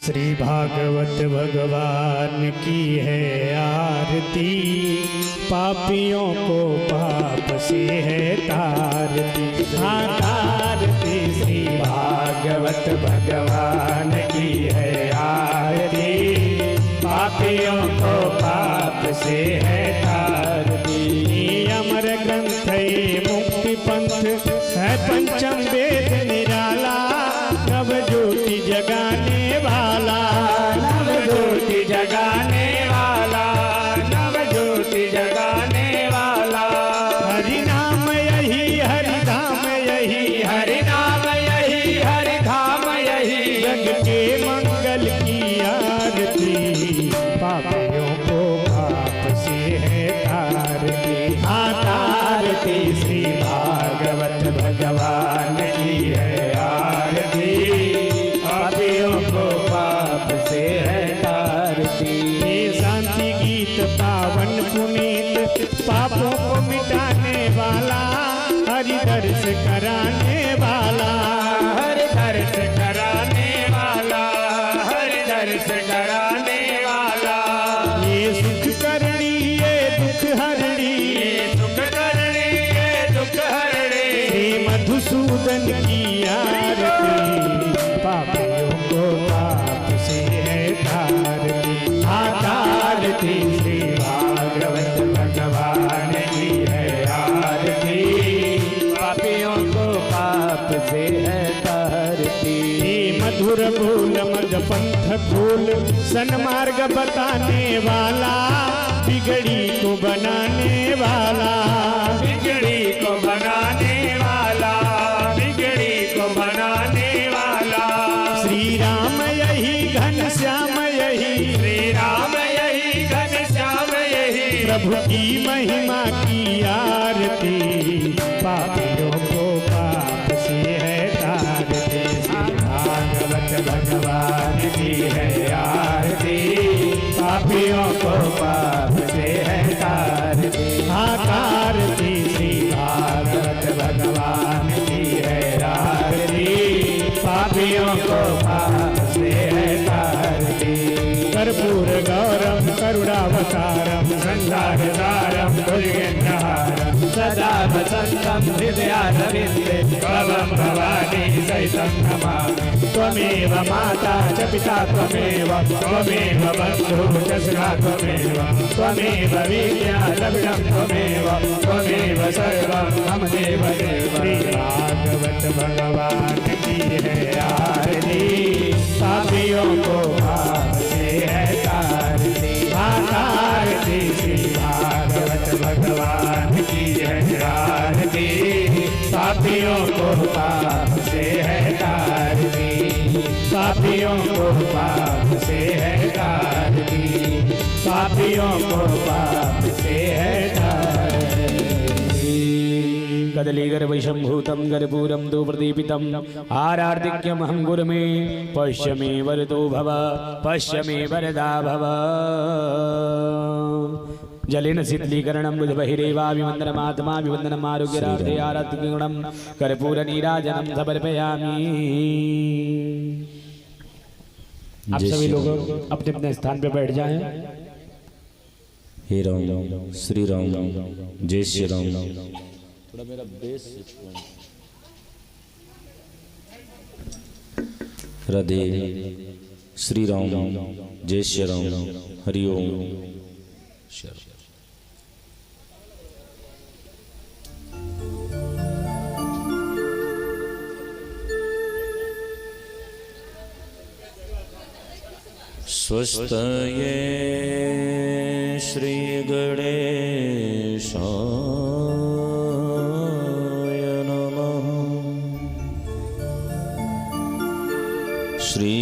श्री भागवत भगवान की है आरती, पापियों को पाप से है तारती। हाँ तारती श्री भागवत भगवान की है आरती, पापियों को पाप से है तारती। अमर ग्रंथ ये मुक्ति पंथ है, पंचम वेद निराला, नव ज्योति जगाने वाला, नव ज्योति जगाने वाला, नव ज्योति जगाने वाला। हरि नाम यही हरि धाम यही, हरि नाम यही हरि धाम यही, जग के मंगल की आरती, पापियों को पाप से है तारती। हाँ तारती श्री भागवत भगवान की है आरती, पापियों को पाप से है तारती। ये शांति गीत पावन पुनीत, पापों को मिटाने वाला, हरि दर्श कराने वाला, हरि दर्श कराने वाला, हरि दर्श कराने वाला। ये सुख करणी ये दुख हरणी, ये सुख करणी ये दुख हरणी, श्री मधुसूदन की आरती, पापियों को पाप से है तारती। हाँ तारती श्री भागवत भगवान की है आरती, पापियों को पाप से है तारती। मधुर बोल मद पंथ खोल, सन्मार्ग बताने वाला, बिगड़ी को बनाने वाला, बिगड़ी को बनाने वाला, बिगड़ी को बनाने वाला। श्री राम यही घन श्याम यही, श्री राम यही घन श्याम यही, प्रभु की महिमा की आरती, पापियों को पाप से है तारती। भागवत भगवान की है आरती, पापियों को पाप से है तारती। हाँ तारती श्री भागवत भगवान की है आरती, पापियों को पाप से है तारती। कर्पूर गौरम करुणावतारम, संसारसारम भुजगेन्द्रहारम, सदा वसन्तं हृदयारविन्दे, भवं भवानी सहितं नमामि। त्वमेव माता च पिता त्वमेव, त्वमेव बन्धुः च सखा त्वमेव, त्वमेव विद्या द्रविणं त्वमेव, त्वमेव सर्वं मम देवदेव। श्री भागवत भगवान की है आरती, पापियों को पाप से है तारती। तारती श्री भागवत भगवान की है आरती, पापियों को पाप से है तारती, पापियों को पाप से है तारती, पापियों को पाप से है तारती। कदलीगर्भशम्भूतं कर्पूरं तु प्रदीपितम्, आरार्तिक्यमहं गुरुमे, पश्य मे वरदो भव, पश्य मे वरदा भव। जलेन शीतलीकरणं बुधबहिरेवाभिवन्दनमात्मा विवन्दनम् आरोग्यरार्थे आराधिकगुणं कर्पूरनीराजनं समर्पयामि। आप सभी लोग अपने अपने स्थान पे बैठ जाएं। हे राम श्री राम जय श्री राम। थोड़ा मेरा बेस राधे श्री राम जय श्री राम हरि ओम। स्वस्तये श्री गणेशाय नमः। श्री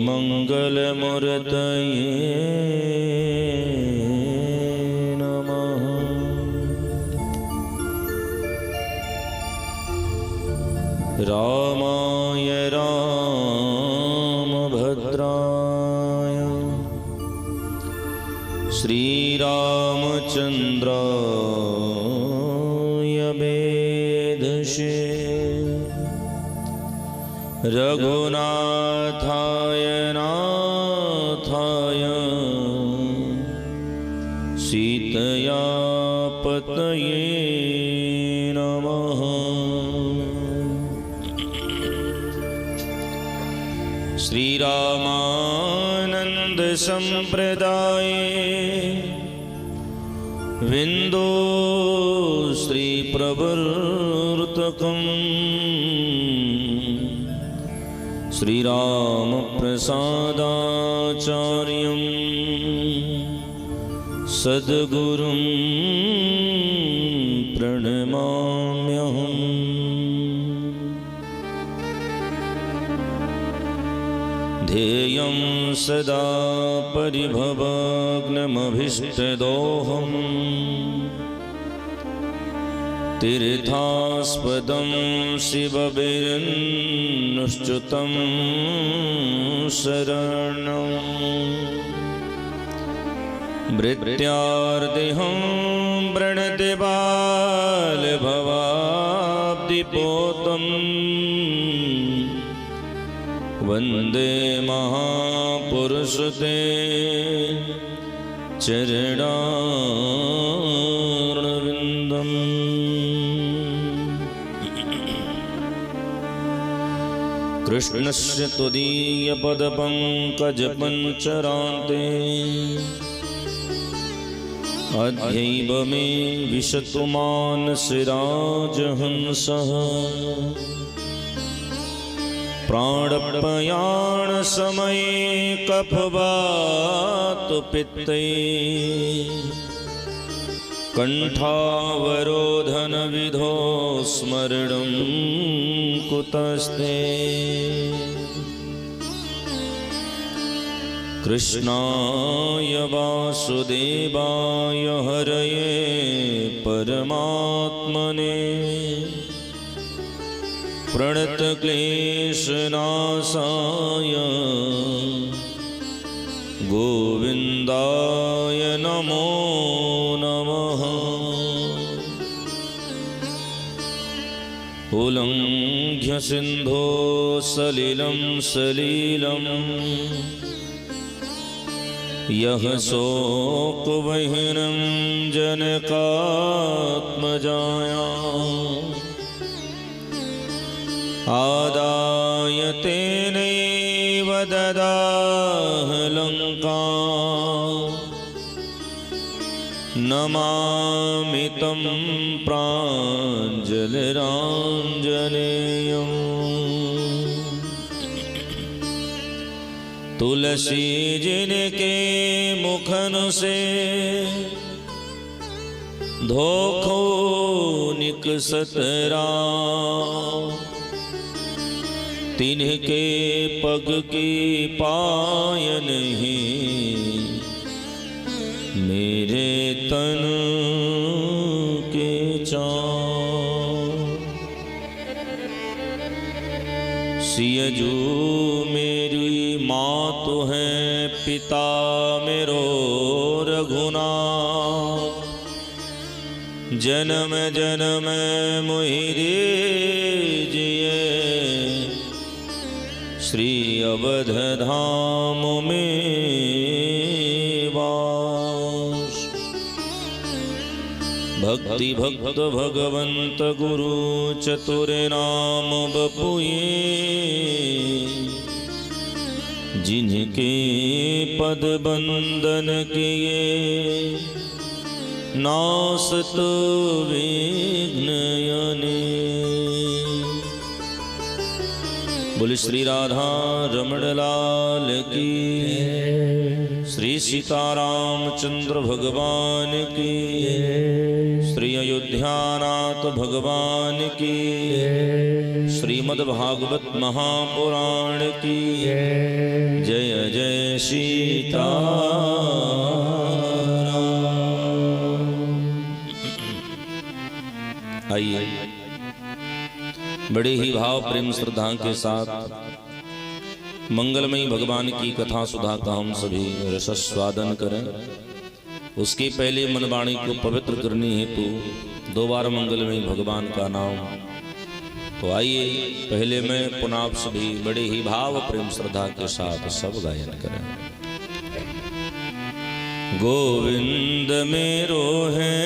मंगलमूर्तये नमः। रामाय रामभद्राय, श्रीरामचन्द्राय वेधसे, रघुनाथाय नाथाय सीतया पतये नमः। श्री रामानंद संप्रदाय विंदो श्री प्रवर्तकम् श्री राम प्रसादाचार्यं सद्गुरुं प्रणमाम्यहम्। ध्येयं सदा परिभवग्नमभीष्टदोहम् तीर्थास्पदं शिवविरन्नुश्च्युतं शरणं भृत्यार्दिहं व्रणदिबालभवाब्धिपोतम् वन्दे महापुरुषते चरणारविन्दम्। कृष्णस्य त्वदीयपदपङ्कजपञ्चरान्ते अद्यैव मे विशतु मानसे राजहंसः प्राणप्रयाण समये कफवातपित्ते कंठावरोधन विधो स्मरणं कुतस्ते। कृष्णाय वासुदेवाय हरये परमात्मने प्रणतक्लेशनाशाय गोविन्दाय नमो नमः। उल्लङ्घ्य सिन्धो सलिलं सलीलं यः शोकवह्निं जनकात्मजाया आदाय तेनैव ददाह लङ्काम् नमामि तं प्राञ्जलिराञ्जनेयम्। तुलसी जिनके मुखन से धोखो निकसत राम तिन्हके पग की पायन ही मेरे तन के चाँव। सियजू मेरी माँ तो है पिता मेरो रघुनाथ जन्म जन्म मोहि दीजिए श्री अवध धाम में वास। भक्ति भक्त भगवंत गुरु चतुर नाम बपुए जिनके पद बंदन किए नासत विघ्नयने। बोले श्री राधा रमण लाल की, श्री सीतारामचंद्र भगवान की, श्री अयोध्यानाथ भगवान की, श्रीमद्भागवत महापुराण की जय जय सीताराम। आइए बड़े ही भाव प्रेम श्रद्धा के साथ मंगलमयी भगवान की कथा सुधा का हम सभी रसस्वादन करें। उसके पहले मनवाणी को पवित्र करने हेतु दो बार मंगलमयी भगवान का नाम। तो आइए पहले मैं पुनः आप सभी बड़े ही भाव प्रेम श्रद्धा के साथ सब गायन करें। गोविंद मेरो है,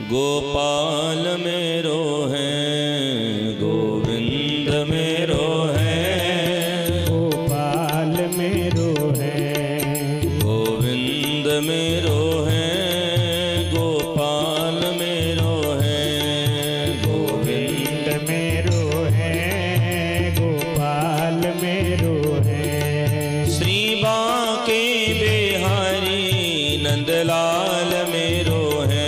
गोपाल मेरो है, गोविंद मेरो है, गोपाल मेरो है, गोविंद मेरो है, गोपाल मेरो है, गोविंद मेरो है, गोपाल मेरो है। श्री बांके बिहारी नंदलाल मेरो है,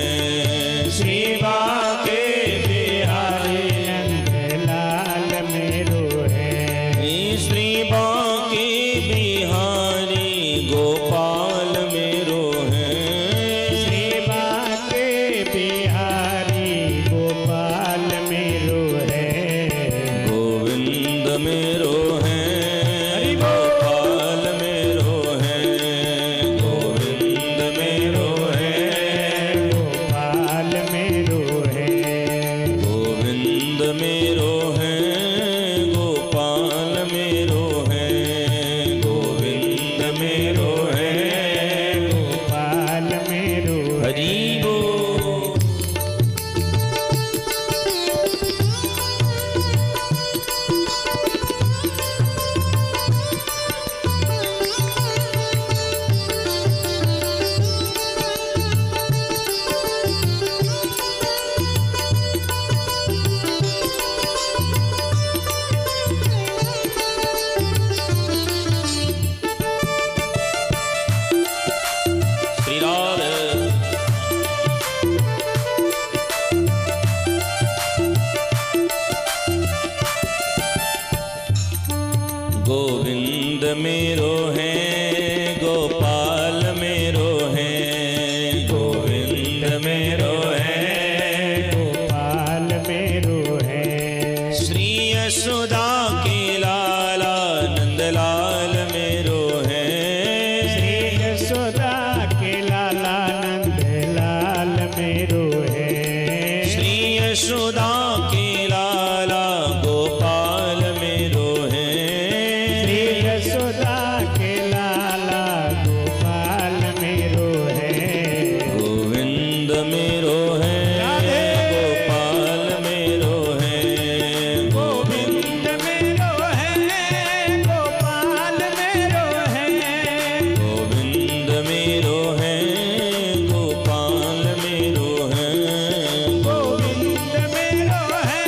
श्री बांके बिहारी नंदलाल मेरो है, श्री बांके बिहारी गोपाल मेरो है, श्री बांके बिहारी गोपाल मेरो है। गोविंद मेरो है, गोपाल मेरो है, गोविंद मेरो है, गोपाल मेरो है, गोविंद मेरो है, गोपाल मेरो है, गोविंद मेरो है, गोपाल मेरो है। हरि बोल। श्री राधे गोविंद मेरो है, गोपाल मेरो है, गोविंद मेरो है, गोपाल मेरो है, श्री यशोदा के लाला नंदलाल मेरो है, श्री यशोदा के लाला नंदलाल मेरो है, श्री यशोदा के लाला गोपाल मेरो है, श्री यशोदा के लाला गोपाल मेरो है। गोविंद मेरो है, गोपाल मेरो है, गोविंद मेरो है, गोपाल मेरो है, गोविंद मेरो है, गोपाल मेरो है, गोविंद मेरो है,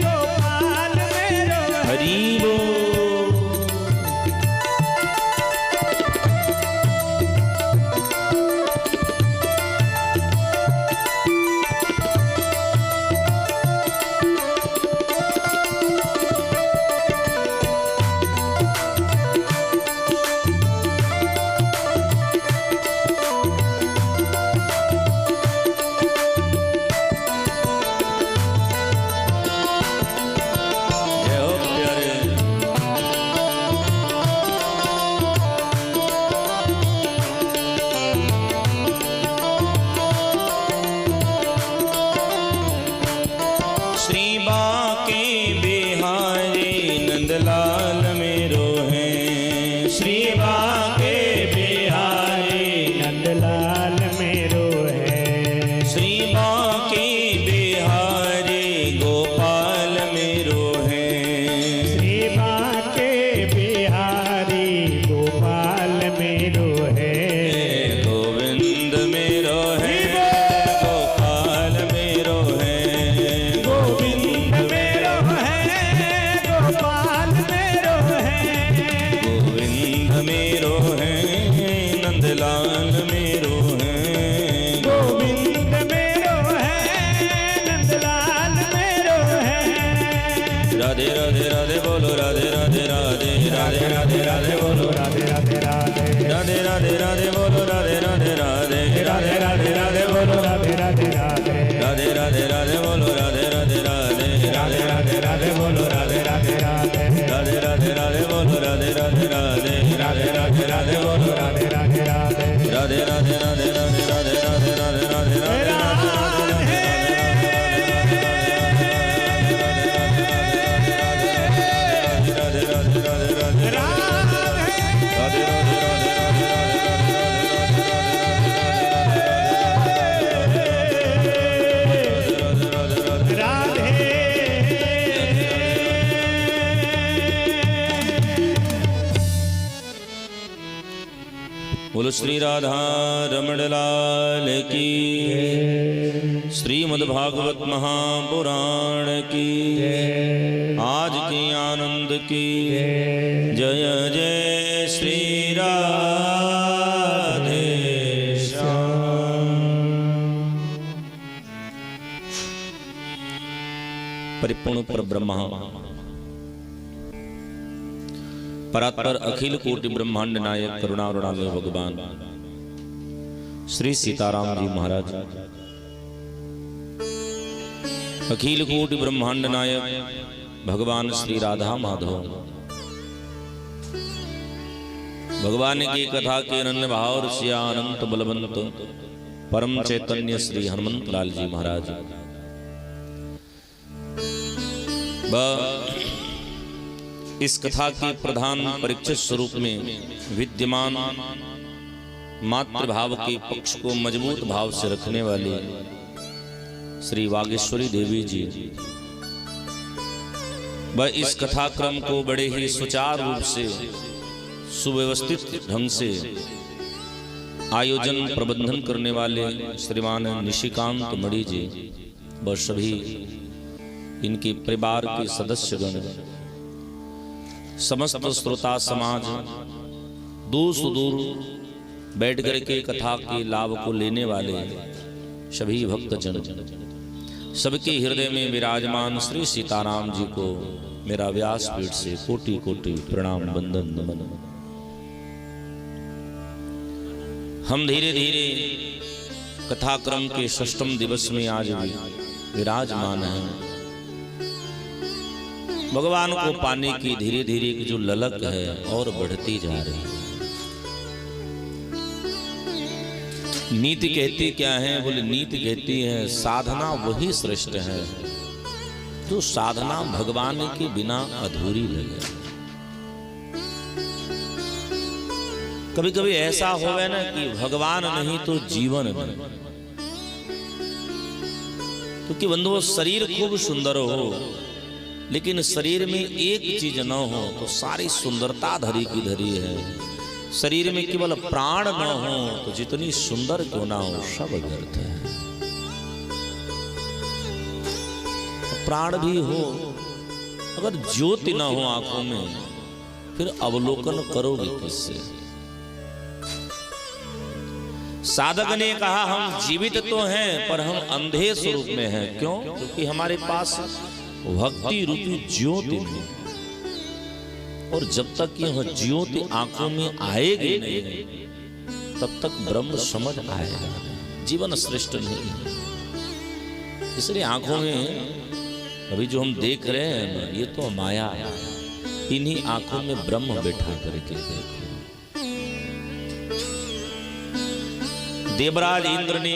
गोपाल मेरो है। हरि बोल। जय हो प्यारे। श्री बांके बिहारी नंदलाल मेरो है, श्री बांके बिहारी नंदलाल मेरो है, श्री बांके बिहारी गोपाल मेरो है, श्री बांके बिहारी गोपाल मेरो है। गोविंद मेरो है, गोपाल मेरो है, गोविंद मेरो है, गोपाल मेरो है, गोविंद मेरो है, नंदलाल मेरो है, गोविंद मेरो है, नंदलाल मेरो है। राधे राधे राधे बोलो, राधे राधे राधे, राधे राधे राधे बोलो, राधे राधे राधे, राधे राधे राधे बोलो, राधे राधे राधे, राधे राधे राधे बोलो, राधे राधे राधे, राधे राधे राधे बोलो, राधे राधे राधे, राधे राधे राधे बोलो, राधे राधे राधे, राधे राधे राधे बोलो, राधे राधे राधे, राधे राधे राधे बोलो, राधे राधे राधे, राधे राधे राधे राधे राधे राधे राधे राधे राधे राधे राधे राधे राधे बोलो श्री राधा रमण लाल की, श्रीमद् भागवत महापुराण की, आज की आनंद की जय जय श्री राधे श्याम। परिपूर्ण पर ब्रह्मा परात्पर अखिल कोटि ब्रह्मांड नायक करुणावृणालय भगवान श्री सीताराम जी महाराज, अखिल कोटि ब्रह्मांड नायक भगवान श्री राधा माधव, भगवान की कथा के अनन्य भाव ऋषिया अनंत बलवंत परम चैतन्य श्री हनुमंत लाल जी महाराज, इस कथा के प्रधान परीक्षित स्वरूप में विद्यमान मातृभाव के पक्ष को मजबूत भाव से रखने वाले श्री वागेश्वरी देवी जी वह इस कथाक्रम को बड़े ही सुचारू रूप से सुव्यवस्थित ढंग से आयोजन प्रबंधन करने वाले श्रीमान निशिकांत मणि जी व सभी इनके परिवार के सदस्यगण, समस्त श्रोता समाज, दूर सुदूर बैठ कर के कथा के लाभ को लेने वाले सभी भक्तजन, सबके हृदय में विराजमान श्री सीताराम जी को मेरा व्यासपीठ से कोटि कोटि प्रणाम वंदन नमन। हम धीरे धीरे कथाक्रम के षष्ठम दिवस में आज भी विराजमान हैं। भगवान को पाने की धीरे धीरे की जो ललक है और बढ़ती जा रही है। नीति कहती क्या है? बोले नीति कहती है साधना वही श्रेष्ठ है जो साधना भगवान के बिना अधूरी लगे। कभी कभी ऐसा होवे ना कि भगवान नहीं तो जीवन नहीं, क्योंकि बंधुओं शरीर खूब सुंदर हो लेकिन शरीर में एक चीज न हो तो सारी सुंदरता धरी की धरी है। शरीर में केवल प्राण न हो तो जितनी सुंदर क्यों ना हो सब व्यर्थ है। प्राण भी हो अगर ज्योति न हो आंखों में फिर अवलोकन करोगे किससे? साधक ने कहा हम जीवित तो हैं पर हम अंधे स्वरूप में हैं। क्यों? क्योंकि हमारे पास भक्ति रूपी ज्योति नहीं, और जब तक यह ज्योति आंखों में आएगी नहीं तब तक ब्रह्म समझ आएगा, जीवन श्रेष्ठ नहीं है। इसलिए आंखों में अभी जो हम देख रहे हैं ना, ये तो माया है। इन्हीं आंखों में ब्रह्म बैठा करके देखो। देवराज इंद्र ने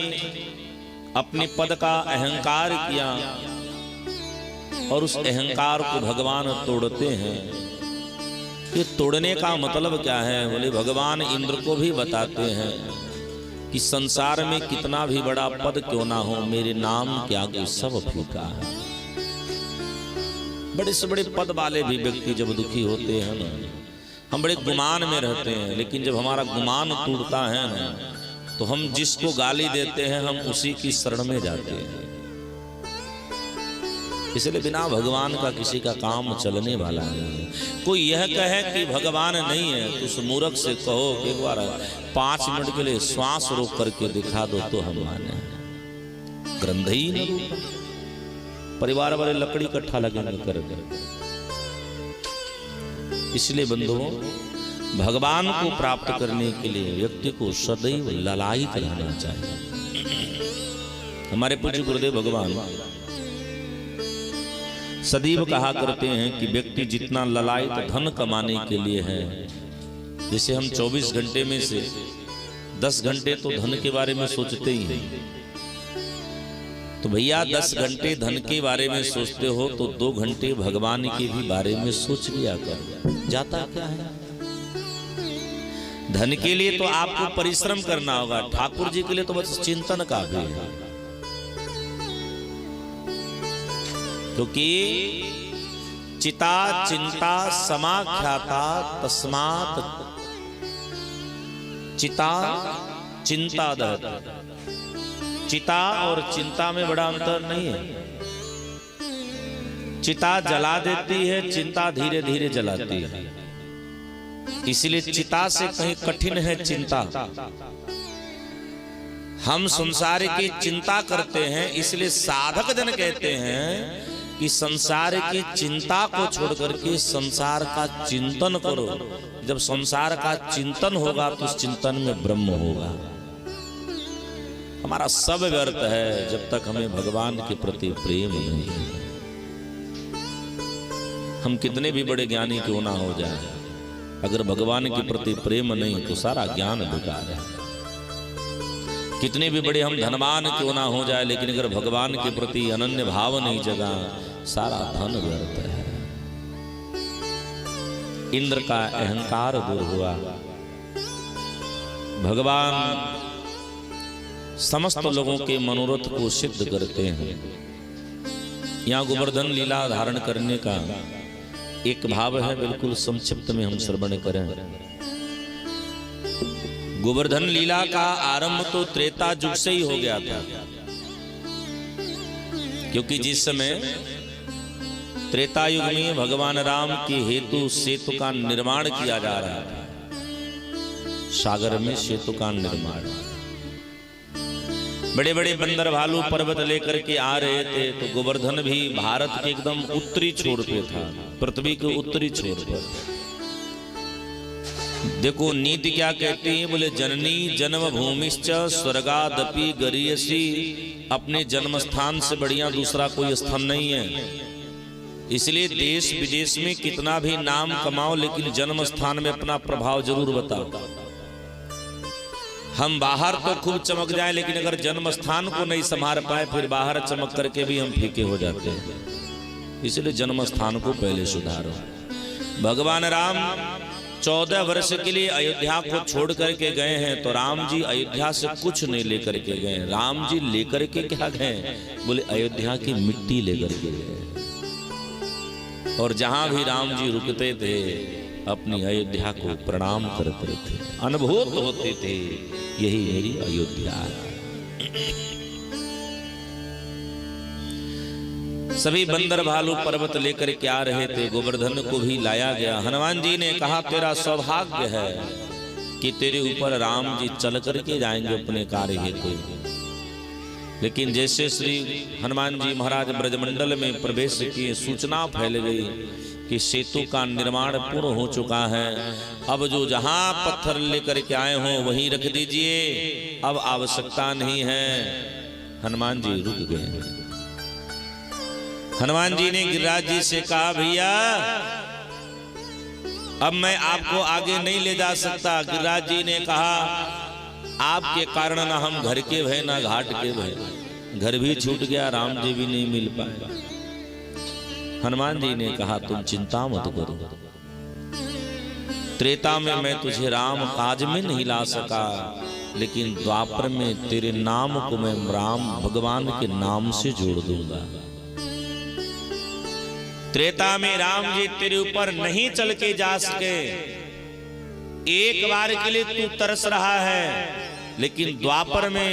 अपने पद का अहंकार किया और उस अहंकार को भगवान तोड़ते हैं। ये तोड़ने का मतलब क्या है? बोले भगवान इंद्र को भी बताते हैं कि संसार में कितना भी बड़ा पद क्यों ना हो, मेरे नाम के आगे सब फीका है। बड़े से बड़े पद वाले भी व्यक्ति जब दुखी होते हैं ना, हम बड़े गुमान में रहते हैं, लेकिन जब हमारा गुमान टूटता है ना तो हम जिसको गाली देते हैं हम उसी की शरण में जाते हैं। इसलिए बिना भगवान का किसी का काम चलने वाला नहीं है। कोई यह कहे कि भगवान नहीं है तो उस मूर्ख से कहो कि एक बार 5 मिनट के लिए श्वास रोक करके दिखा दो तो हम माने। ग्रंथ ही नहीं, परिवार वाले लकड़ी इकट्ठा लगेंगे कर। इसलिए बंधुओं, भगवान को प्राप्त करने के लिए व्यक्ति को सदैव ललायित रहना चाहिए। हमारे पूज्य गुरुदेव भगवान सदैव कहा करते हैं कि व्यक्ति जितना ललायित धन कमाने के लिए है, जैसे हम 24 घंटे में से 10 घंटे तो धन के बारे में सोचते ही हैं, तो भैया 10 घंटे धन के बारे में सोचते हो तो 2 घंटे भगवान के भी बारे में सोच लिया कर। जाता क्या है? धन के लिए तो आपको परिश्रम करना होगा, ठाकुर जी के लिए तो बस चिंतन का भी है। क्योंकि चिता चिंता समाख्याता तस्मात् चिता चिंता दहती, चिता और चिंता में बड़ा अंतर नहीं है। चिता जला देती है, चिंता धीरे धीरे जलाती है। इसलिए चिता से कहीं कठिन है चिंता। हम संसार की चिंता करते हैं, इसलिए साधक जन कहते हैं कि संसार की चिंता को छोड़ करके संसार का चिंतन करो। जब संसार का चिंतन होगा तो उस चिंतन में ब्रह्म होगा। हमारा सब व्यर्थ है जब तक हमें भगवान के प्रति प्रेम नहीं है। हम कितने भी बड़े ज्ञानी क्यों ना हो जाए, अगर भगवान के प्रति प्रेम नहीं तो सारा ज्ञान बेकार है। कितने भी बड़े हम धनवान क्यों ना हो जाए, लेकिन अगर भगवान के प्रति अनन्य भाव नहीं जगा, सारा धन व्यर्थ है। इंद्र का अहंकार दूर हुआ। भगवान समस्त लोगों के मनोरथ को सिद्ध करते हैं। यहाँ गोवर्धन लीला धारण करने का एक भाव है, बिल्कुल संक्षिप्त में हम श्रवण करें। गोवर्धन लीला का आरंभ तो त्रेता युग से ही हो गया था, क्योंकि जिस समय त्रेता युग में भगवान राम के हेतु सेतु का निर्माण किया जा रहा था, सागर में सेतु का निर्माण, बड़े बड़े बंदर भालू पर्वत लेकर के आ रहे थे, तो गोवर्धन भी भारत के एकदम उत्तरी छोर पे था, पृथ्वी के उत्तरी छोर पर। देखो नीति क्या कहती है, बोले जननी जन्म भूमिश्च स्वर्गादपि गरीयसी। अपने जन्म स्थान से बढ़िया दूसरा कोई स्थान नहीं है। इसलिए देश विदेश में कितना भी नाम कमाओ, लेकिन जन्म स्थान में अपना प्रभाव जरूर बताओ। हम बाहर तो खूब चमक जाए, लेकिन अगर जन्म स्थान को नहीं संभाल पाए, फिर बाहर चमक करके भी हम फीके हो जाते हैं। इसलिए जन्म स्थान को पहले सुधारो। भगवान राम 14 वर्ष के लिए अयोध्या को छोड़ करके गए हैं, तो राम जी अयोध्या से कुछ नहीं लेकर के गए। राम जी लेकर के क्या गए, बोले अयोध्या की मिट्टी लेकर के गए। और जहां भी राम जी रुकते थे, अपनी अयोध्या को प्रणाम करते थे, अनुभूत होते थे, यही मेरी अयोध्या है। सभी बंदर भालू पर्वत लेकर के आ रहे थे, गोवर्धन को भी लाया गया। हनुमान जी ने कहा तेरा सौभाग्य है कि तेरे ऊपर राम जी चल करके जाएंगे अपने कार्य हेतु। लेकिन जैसे श्री हनुमान जी महाराज ब्रजमंडल में प्रवेश किए, सूचना फैल गई कि सेतु का निर्माण पूर्ण हो चुका है। अब जो जहां पत्थर लेकर के आए हो वहीं रख दीजिए, अब आवश्यकता नहीं है। हनुमान जी रुक गए। हनुमान जी ने गिरिराज जी से कहा भैया अब मैं आपको आगे नहीं ले जा सकता। गिरिराज जी ने कहा आपके कारण ना हम घर के भय ना घाट के भय, घर भी छूट गया, राम जी भी नहीं मिल पाए। हनुमान जी ने कहा तुम चिंता मत करो, त्रेता में मैं तुझे राम काज में नहीं ला सका, लेकिन द्वापर में तेरे नाम को मैं राम भगवान के नाम से जोड़ दूंगा। त्रेता में राम जी तेरे ऊपर नहीं चल के जा सके, एक बार के लिए तू तरस रहा है, लेकिन द्वापर में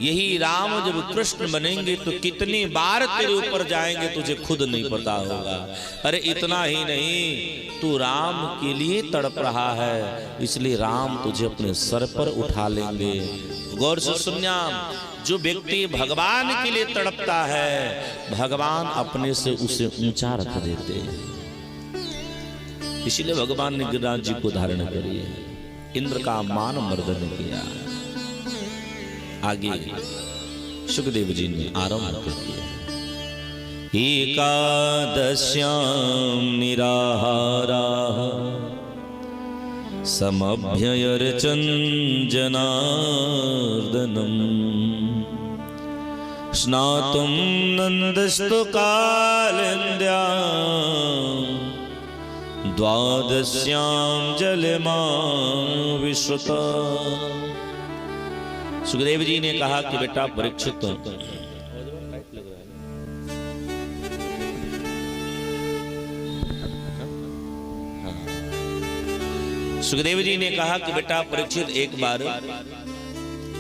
यही राम जब कृष्ण बनेंगे तो कितनी बार तेरे ऊपर जाएंगे तुझे खुद नहीं पता होगा। अरे इतना ही नहीं, तू राम के लिए तड़प रहा है, इसलिए राम तुझे अपने सर पर उठा लेंगे। गौर से सुनना, जो व्यक्ति भगवान के लिए तड़पता है, भगवान अपने से उसे ऊंचा रख देते हैं। इसलिए भगवान ने गिरिराज जी को धारण करी है, इंद्र का मान मर्दन किया। आगे सुखदेव जी ने आरंभ किया। एकादश्यां निराहारा समभ्ययर्चन जनार्दनम् स्नातुं नन्दस्तु कालिन्द्यां द्वादश्यां जलमा विश्रुता। सुखदेव जी ने कहा कि बेटा परीक्षित, सुखदेव जी ने कहा कि बेटा परीक्षित, एक बार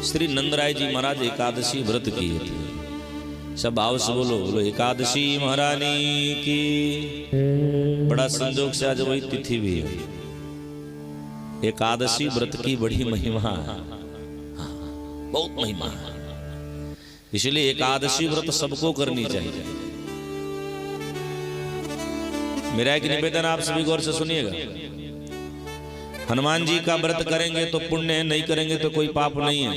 श्री नंदराय जी महाराज एकादशी व्रत किए थे। सब भाव से बोलो, बोलो एकादशी महारानी की। बड़ा संजोग से आज वही तिथि भी है। एकादशी व्रत की बड़ी महिमा है, बहुत महिमा है। इसलिए एकादशी व्रत सबको करनी चाहिए। मेरा एक निवेदन आप सभी गौर से सुनिएगा। हनुमान जी का व्रत करेंगे तो पुण्य है, नहीं करेंगे तो कोई पाप नहीं है।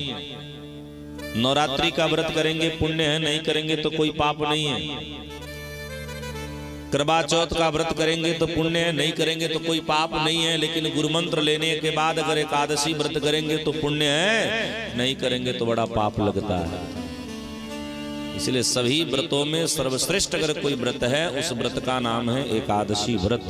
नवरात्रि का व्रत करेंगे पुण्य है, नहीं करेंगे तो कोई पाप नहीं है। करवा चौथ का व्रत करेंगे तो पुण्य है, नहीं करेंगे तो कोई पाप नहीं है। लेकिन गुरु मंत्र लेने के बाद अगर एकादशी व्रत करेंगे तो पुण्य है, नहीं करेंगे तो बड़ा पाप लगता है। इसलिए सभी व्रतों में सर्वश्रेष्ठ अगर कोई व्रत है, उस व्रत का नाम है एकादशी व्रत।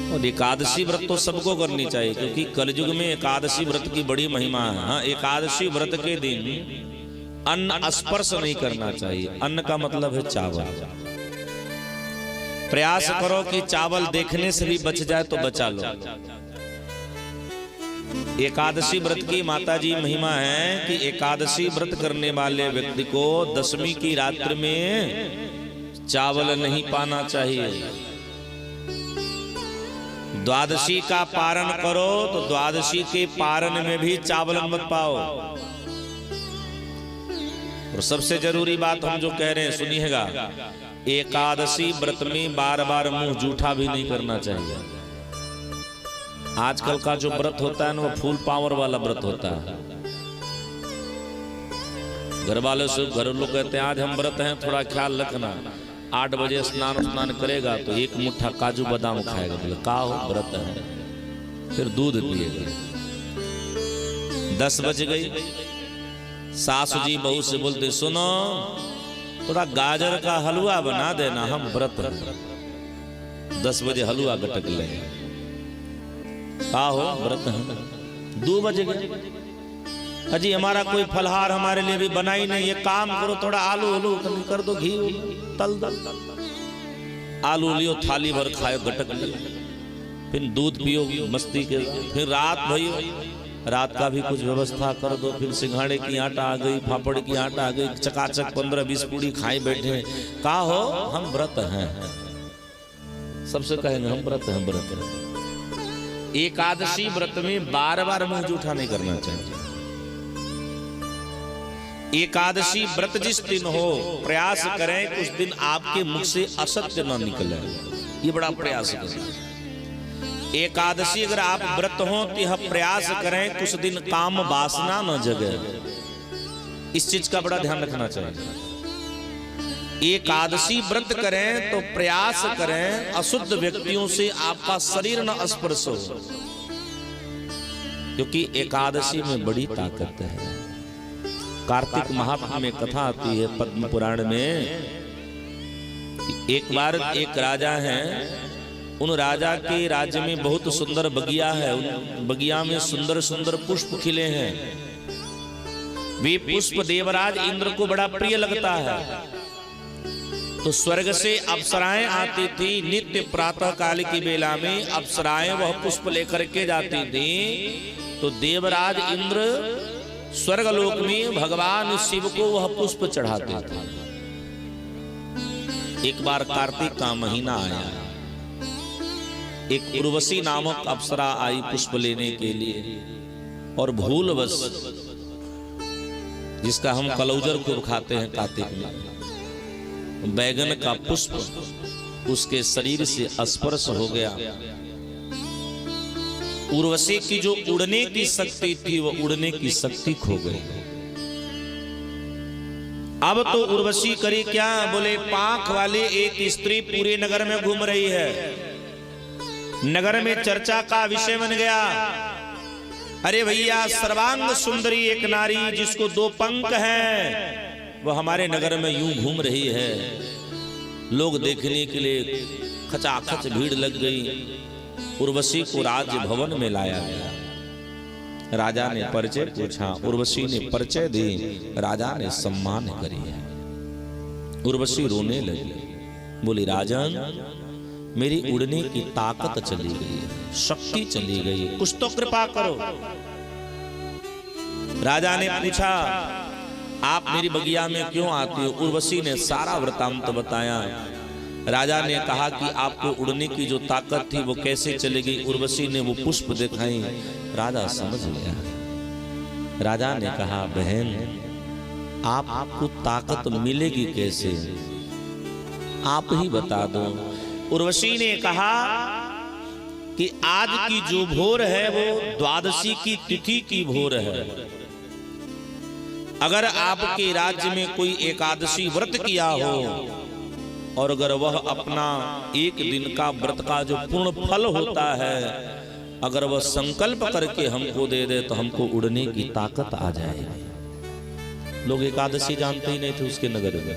और एकादशी व्रत तो सबको करनी चाहिए, क्योंकि कलयुग में एकादशी व्रत की बड़ी महिमा है। हाँ, एकादशी व्रत के दिन अन्न स्पर्श नहीं करना चाहिए। अन्न का मतलब है चावल। प्रयास करो कि चावल देखने से भी बच जाए तो बचा लो। एकादशी व्रत की माता जी महिमा है कि एकादशी व्रत करने वाले व्यक्ति को दशमी की रात्रि में चावल नहीं पाना चाहिए। द्वादशी का पारण करो तो द्वादशी के पारण में भी चावल मत पाओ। और सबसे जरूरी बात हम जो कह रहे हैं सुनिएगा, एकादशी व्रत में बार बार मुंह जूठा भी नहीं करना चाहिए। आजकल का जो व्रत होता है ना, वो फुल पावर वाला व्रत होता है। घर वालों से घर लोग कहते हैं आज हम व्रत हैं, थोड़ा ख्याल रखना। 8 बजे स्नान करेगा तो एक मुट्ठा काजू बादाम खाएगा, बोले का हो व्रत है। फिर दूध पिएगा। 10 बज गई, सासू जी बहू से बोलते सुनो थोड़ा गाजर का हलवा बना देना, हम व्रत हैं। 10 बजे हलवा गटक ले, का हो व्रत है। 2 बजे गए, अजी हमारा कोई फलहार हमारे लिए भी बना ही नहीं। ये काम करो, थोड़ा आलू कर दो, घी तल दो। आलू लियो, थाली भर खाओ, गटक लियो, फिर दूध पियो मस्ती के। फिर रात भयो, रात का भी कुछ व्यवस्था कर दो। फिर सिंघाड़े की आटा आ गई, पापड़ की आटा आ गई, चकाचक 15-20 पूड़ी खाए बैठे। का हो हम व्रत हैं। सबसे कहेंगे हम व्रत हैं, व्रत हैं। एकादशी व्रत में बार बार मुंह जूठा नहीं करना चाहिए। एकादशी व्रत जिस दिन हो, प्रयास करें उस दिन आपके मुख से असत्य न निकले। ये बड़ा प्रयास करें। एकादशी अगर आप व्रत हो तो यह प्रयास करें उस दिन काम वासना न जगे। इस चीज का बड़ा ध्यान रखना चाहिए। एकादशी व्रत करें तो प्रयास करें अशुद्ध व्यक्तियों से आपका शरीर न स्पर्श हो, क्योंकि एकादशी में बड़ी ताकत है। कार्तिक महात्म्य में कथा आती है पद्म पुराण में कि एक बार एक राजा है, उन राजा के राज्य में बहुत सुंदर बगिया है। उन बगिया में सुंदर सुंदर पुष्प खिले हैं। वे पुष्प देवराज इंद्र को बड़ा प्रिय लगता है। तो स्वर्ग से अप्सराएं आती थी। नित्य प्रातः काल की बेला में अप्सराएं वह पुष्प लेकर के जाती थी। तो देवराज इंद्र स्वर्गलोक में भगवान शिव को वह पुष्प चढ़ाते थे। एक बार कार्तिक का महीना आया, एक उर्वशी नामक अप्सरा आई पुष्प लेने के लिए, और भूलवश जिसका हम कलौजर को खाते हैं कार्तिक में, बैगन का पुष्प उसके शरीर से स्पर्श हो गया। उर्वशी की जो उड़ने की शक्ति थी वो उड़ने की शक्ति खो गई। अब तो उर्वशी करी क्या, बोले पांख वाली एक स्त्री पूरे नगर में घूम रही है। नगर में चर्चा का विषय बन गया। अरे भैया, सर्वांग सुंदरी एक नारी जिसको 2 पंख हैं, वो हमारे नगर में यूं घूम रही है। लोग देखने के लिए खचाखच भीड़ लग गई। उर्वशी को राज्य भवन में लाया गया। राजा ने परिचय पूछा, उर्वशी ने परिचय दी, राजा ने सम्मान करी। उर्वशी रोने लगी, बोली राजन मेरी उड़ने की ताकत चली गई है, शक्ति चली गई है, कुछ तो कृपा करो। राजा ने पूछा आप मेरी बगिया में क्यों आती हो? उर्वशी ने सारा वृतांत बताया। राजा ने कहा कि आपको उड़ने की जो ताकत थी वो कैसे चली गई? उर्वशी ने वो पुष्प दिखाई। राजा समझ गया। राजा ने कहा बहन आपको ताकत मिलेगी कैसे, आप ही बता दो। उर्वशी ने कहा कि आज की जो भोर है वो द्वादशी की तिथि की भोर है। अगर आपके राज्य में कोई एकादशी व्रत किया हो और अगर वह अपना एक दिन का व्रत का जो पूर्ण फल होता है अगर वह संकल्प करके हमको दे दे तो हमको उड़ने की ताकत आ जाएगी। लोग एकादशी जानते ही नहीं थे उसके नगर में।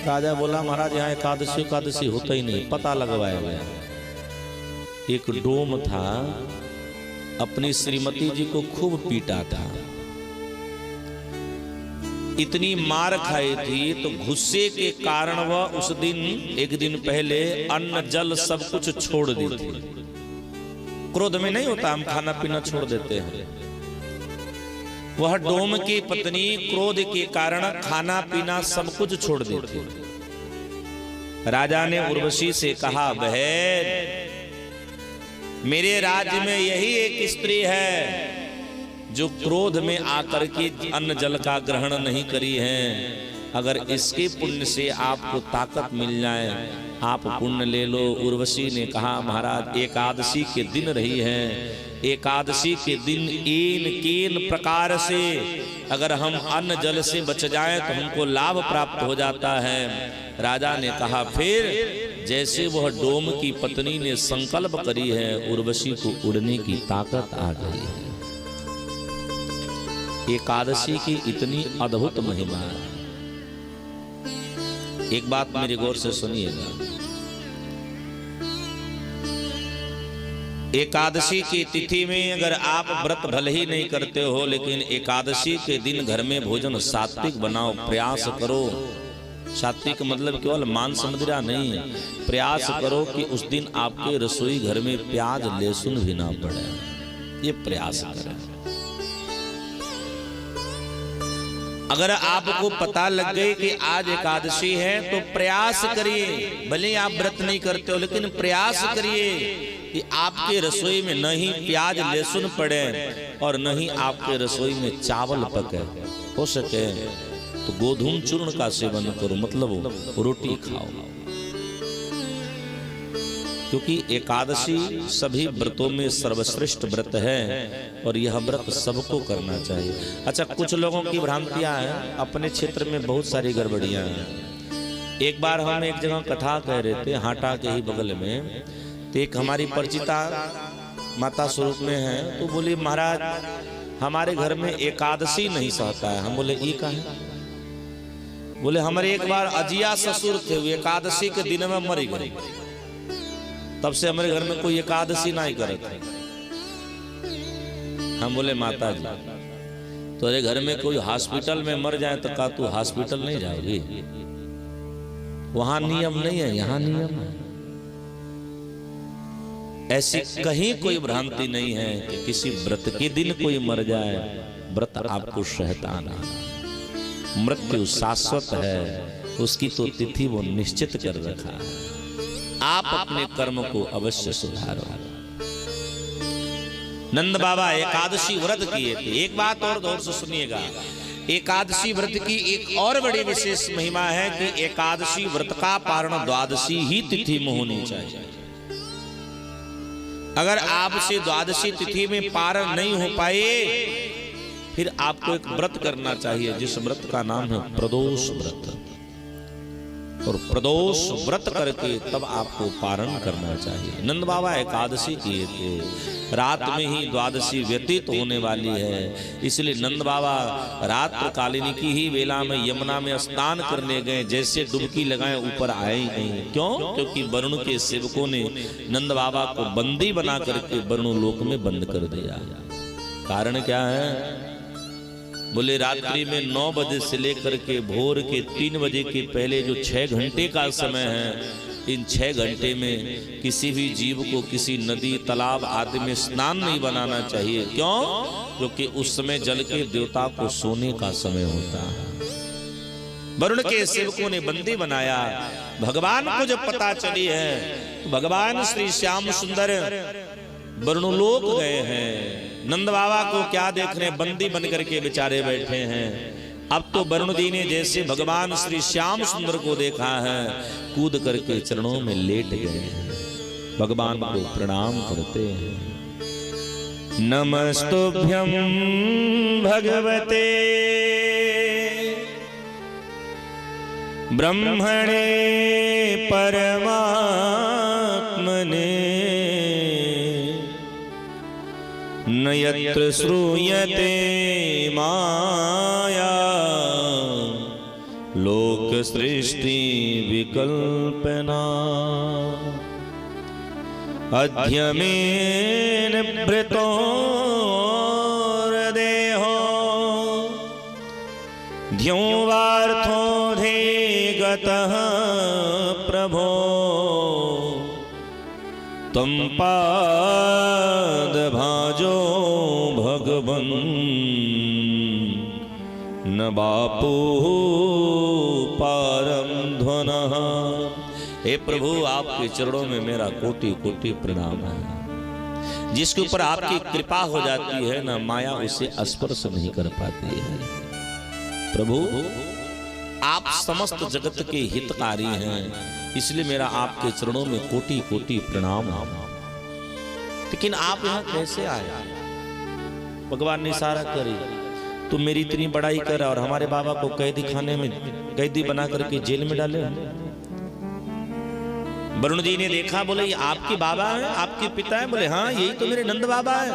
राजा बोला महाराज यहाँ एकादशी होता ही नहीं। पता लगवाया गया। एक डोम था, अपनी श्रीमती जी को खूब पीटा था, इतनी मार खाई थी तो गुस्से के कारण वह उस दिन एक दिन पहले अन्न जल सब कुछ छोड़ दी थी। क्रोध में नहीं होता हम खाना पीना छोड़ देते हैं। वह डोम की पत्नी क्रोध के कारण खाना पीना सब कुछ छोड़ दी थी। राजा ने उर्वशी से कहा बहन मेरे राज्य में यही एक स्त्री है जो क्रोध में आकर के अन्न जल का ग्रहण नहीं करी है। अगर इसके पुण्य से आपको ताकत मिल जाए आप पुण्य ले लो। उर्वशी ने कहा महाराज एकादशी के दिन रही है, एकादशी के दिन इन केन प्रकार से अगर हम अन्न जल से बच जाएं तो हमको लाभ प्राप्त हो जाता है। राजा ने कहा फिर जैसे वह डोम की पत्नी ने संकल्प करी है उर्वशी को उड़ने की ताकत आ गई है। एकादशी की इतनी अद्भुत महिमा है। एक बात मेरी गौर से सुनिएगा। एकादशी की तिथि में अगर आप व्रत भले ही नहीं करते हो लेकिन एकादशी के दिन घर में भोजन सात्विक बनाओ, प्रयास करो। सात्विक मतलब केवल मांस मदिरा नहीं, प्रयास करो कि उस दिन आपके रसोई घर में प्याज लहसुन भी ना पड़े। ये प्रयास करें। अगर आपको पता लग गई कि आज एकादशी है तो प्रयास करिए, भले आप व्रत नहीं करते हो लेकिन प्रयास करिए कि आपके रसोई में न ही प्याज लहसुन पड़े और न ही आपके रसोई में चावल पके। हो सके तो गोधूम चूर्ण का सेवन करो, मतलब रोटी खाओ, क्योंकि एकादशी सभी व्रतों में सर्वश्रेष्ठ व्रत है और यह व्रत सबको करना चाहिए। अच्छा, कुछ लोगों की भ्रांतियां हैं, अपने क्षेत्र में बहुत सारी गड़बड़ियां हैं। एक बार हम एक जगह कथा कह रहे थे हाटा के ही बगल में, तो एक हमारी परिचिता माता स्वरूप में है, तो बोली महाराज हमारे घर में एकादशी नहीं सहता है। हम बोले ई का है? बोले हमारे एक बार अजिया ससुर थे, वो एकादशी के दिन में मर गए, तब से हमारे घर में कोई एकादशी नहीं करे थे। हम बोले माता जी तेरे घर में कोई हॉस्पिटल में मर जाए तो का तू हॉस्पिटल नहीं जाएगी? वहां नियम नहीं है, यहाँ नियम है। ऐसी कहीं कोई भ्रांति नहीं है कि किसी व्रत के दिन कोई मर जाए। व्रत आपको सहता ना, मृत्यु शाश्वत है, उसकी तो तिथि वो निश्चित कर रखा है। आप अपने कर्म को अवश्य सुधारो। नंद बाबा एकादशी व्रत किए थे। एक बात और गौर से सुनिएगा, एकादशी व्रत की एक और बड़ी विशेष महिमा है कि एकादशी व्रत का पारण द्वादशी ही तिथि में होनी चाहिए। अगर आपसे द्वादशी तिथि में पारण नहीं हो पाए फिर आपको एक व्रत करना चाहिए जिस व्रत का नाम है प्रदोष व्रत, और प्रदोष व्रत करके तब आपको पारण करना चाहिए। नंद बाबा एकादशी किए थे, रात में ही द्वादशी व्यतीत होने वाली है, इसलिए नंद बाबा रात्र कालीन की ही वेला में यमुना में स्नान करने गए, जैसे डुबकी लगाए ऊपर आए ही नहीं। क्यों? क्योंकि वरुण के सेवकों ने नंद बाबा को बंदी बना करके वरुण लोक में बंद कर दिया। कारण क्या है? बोले रात्रि में 9 बजे से लेकर के भोर के 3 बजे के पहले जो 6 घंटे का समय है इन 6 घंटे में किसी भी जीव को किसी नदी तालाब आदि में स्नान नहीं बनाना चाहिए। क्यों? क्योंकि उस समय जल के देवता को सोने का समय होता है। वरुण के सेवकों ने बंदी बनाया। भगवान को जब पता चली है तो भगवान श्री श्याम सुंदर वरुणलोक गए हैं। नंद बाबा को क्या देख रहे, बंदी बन करके बेचारे बैठे हैं। अब तो वरुण जी ने जैसे भगवान श्री श्याम सुंदर को देखा है, कूद करके चरणों में लेट गए हैं, भगवान को प्रणाम करते हैं। नमस्तुभ्यं भगवते ब्रह्मणे परमात्मने न यत्र श्रूयते माया लोक सृष्टि विकल्पना अध्यमेन भृतो देहो ध्योवार्थो गतः प्रभो तम पाद भाजो भगवन् न बापू पारम ध्वनः। हे प्रभु, आपके चरणों में मेरा कोटि कोटि प्रणाम है। जिसके ऊपर आपकी कृपा हो जाती है ना, माया उसे स्पर्श नहीं कर पाती है। प्रभु, आप समस्त जगत के हितकारी हैं, इसलिए मेरा आपके चरणों में कोटि कोटि प्रणाम है। लेकिन आप यहाँ कैसे आए? भगवान ने इशारा करी, तुम मेरी इतनी बड़ाई कर और हमारे बाबा को कैदी खाने में कैदी बना करके जेल में डाले। वरुण जी ने देखा, बोले ये आपके बाबा हैं, आपके पिता हैं? बोले हाँ, यही तो मेरे नंद बाबा हैं,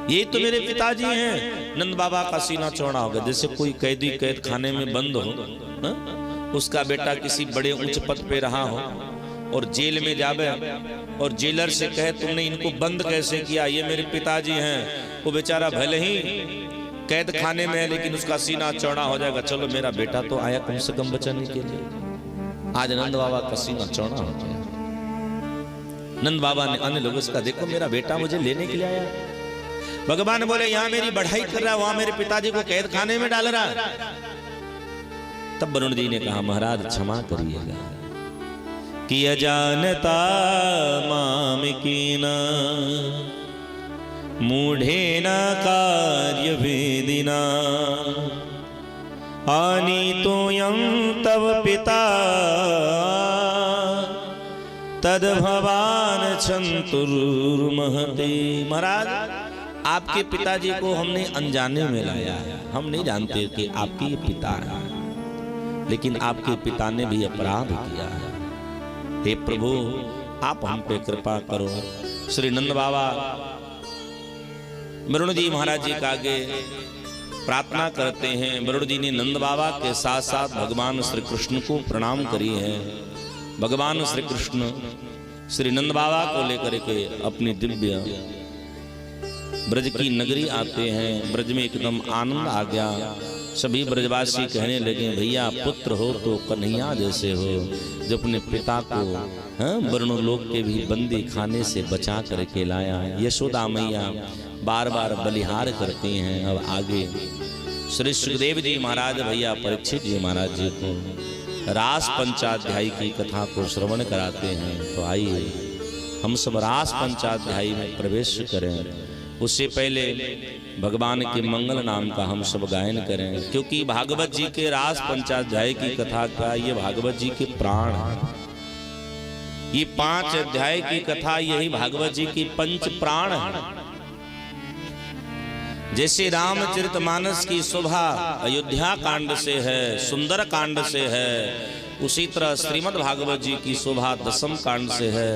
यही तो मेरे पिताजी हैं। नंद बाबा का सीना चौड़ा हो गया, जैसे कोई कैदी कैद खाने में बंद हो, उसका बेटा किसी बड़े ऊंच पद पे रहा हो और जेल में जावे और जेलर से कहे तुमने इनको बंद कैसे किया, ये मेरे पिताजी हैं। वो बेचारा भले ही कैद खाने में है लेकिन उसका सीना चौड़ा हो जाएगा, चलो मेरा बेटा तो आया कम से कम बचाने के लिए। आज नंद बाबा का सीना चौड़ा हो गया। नंद बाबा ने अन्य लोगों से देखो मेरा बेटा मुझे लेने के लिए आया। भगवान बोले यहाँ मेरी बढ़ाई कर रहा है, वहां मेरे पिताजी को कैद खाने में डाल रहा। तब वरुण जी ने कहा, महाराज क्षमा करिएगा कि अजानता मामिकीना मूढ़ेन कार्य वेदिना आनीतोऽयं तव पिता तद भवान छन्तुर्महते। महाराज, आपके पिताजी को हमने अनजाने में लाया है, हम नहीं जानते कि आपके ये पिता है, लेकिन आपके पिता ने भी अपराध किया है। हे प्रभु, आप हम पे कृपा करो। श्री नंद बाबा वरुण जी महाराज जी का आगे प्रार्थना करते हैं। वरुण जी ने नंद बाबा के साथ साथ भगवान श्री कृष्ण को प्रणाम करी है। भगवान श्री कृष्ण श्री नंद बाबा को लेकर के अपनी दिव्य ब्रज की नगरी आते हैं। ब्रज में एकदम आनंद आ गया। सभी ब्रजवासी कहने लगे, भैया पुत्र हो तो कन्हैया जैसे हो, जो अपने पिता को वरुण लोक के भी बंदी खाने से बचा करके लाया। यशोदा मैया बार बार बलिहार करती हैं। अब आगे श्री सुखदेव जी महाराज भैया परीक्षित जी महाराज जी को रास पंचाध्यायी की कथा को श्रवण कराते हैं। तो आइए हम सब रास पंचाध्यायी में प्रवेश करें। उससे पहले भगवान के मंगल नाम का हम सब गायन करें, क्योंकि भागवत जी के रास पंचाध्याय की कथा का ये भागवत जी के प्राण है। ये 5 अध्याय की कथा यही भागवत जी की पंच प्राण है। जैसे रामचरितमानस की शोभा अयोध्या कांड से है, सुंदर कांड से है, उसी तरह श्रीमद् भागवत जी की शोभा 10वें कांड से है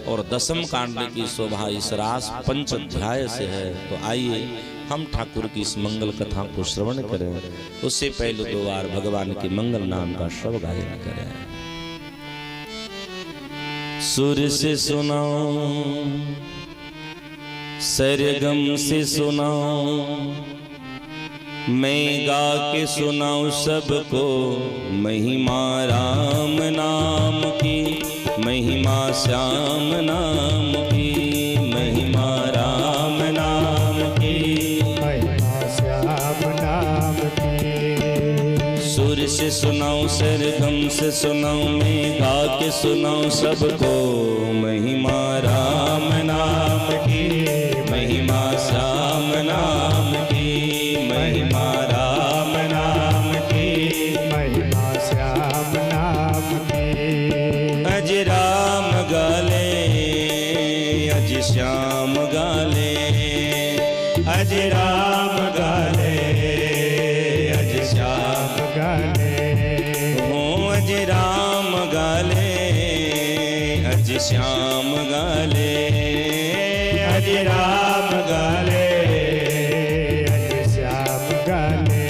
और 10वें कांड की शोभा इस रास पंच अध्याय से है। तो आइए हम ठाकुर की इस मंगल कथा को श्रवण करें। उससे पहले 2 बार भगवान के मंगल नाम का शब्द गायन करें। सुर से सुनाओ, सरगम से सुनाओ, मैं गा के सुनाऊं सबको महिमा राम नाम की। महिमा श्याम नाम की, महिमा राम नाम की, महिमा श्याम नाम की। सुर से सुनाऊं सरगम से सुनाऊं मैं गा के सुनाऊं सबको, महिमा राम नाम की, महिमा श्याम नाम की, महिमा राम नाम की, महिमा श्याम नाम की। अज राम गाले अज श्याम गाले, अज राम गाले अज श्याम गाले हो, अज राम गाले अज श्याम गाले, अज राम गाले अज श्याम गाले।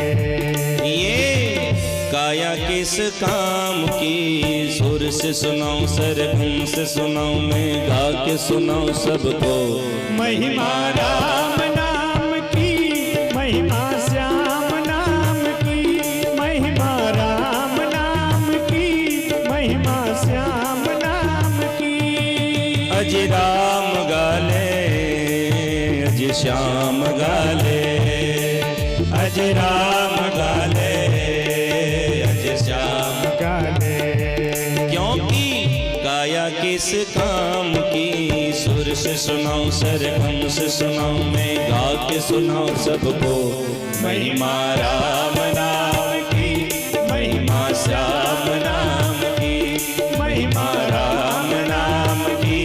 ये काया किस काम की, सुर से सुनाऊं सरगम से सुनाऊं मैं गा के सुनाऊं सबको, महिमा राम नाम की, महिमा श्याम नाम की, महिमा राम नाम की, महिमा श्याम नाम की। अज राम गाले अज श्याम गाले, अज राम गाले अज श्याम गाले क्योंकि काया किस काम की, सुर से सुनाऊं सरगम से सुनाऊं मैं गा के सुनाऊं सबको, महिमा राम नाम की, महिमा श्याम नाम की, महिमा राम नाम की,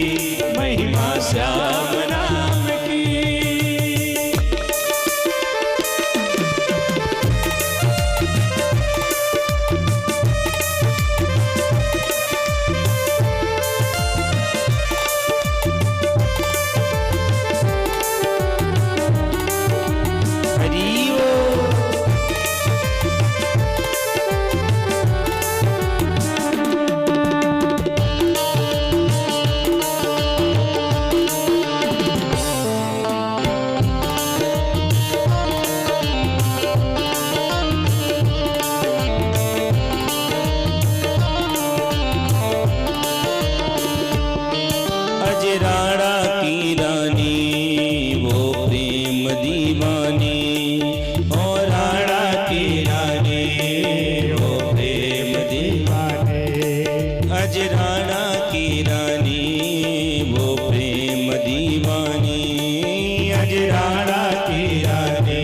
महिमा श्याम नाम की। हरि ओम। अज राणा की रानी वो प्रेम दीवानी, और राणा की रानी वो प्रेम दीवानी, अज राणा की रानी वो प्रेम दीवानी, अज राणा की रानी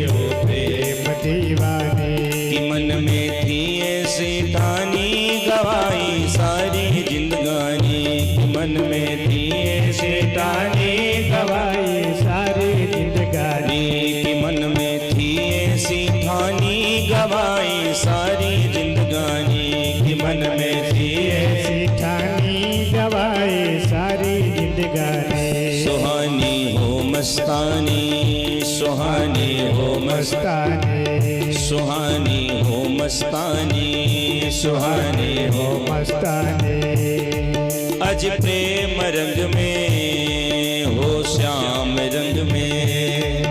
वो प्रेम दीवानी। कि मन में थी ऐसी ठानी गवाई सारी जिंदगानी, कि मन में थी ऐसी ठानी गवाई सारी जिंदगानी, कि मन में थी ऐसी ठानी गवाई सारी जिंदगानी, कि मन में थी ऐसी ऐसी ठानी गवाए सारी जिंदगानी। सुहानी हो मस्तानी, सुहानी हो मस्तानी, मस्तानी सुहानी हो मस्तानी, सुहानी हो मस्तानी। अज प्रेम रंग में हो श्याम रंग में,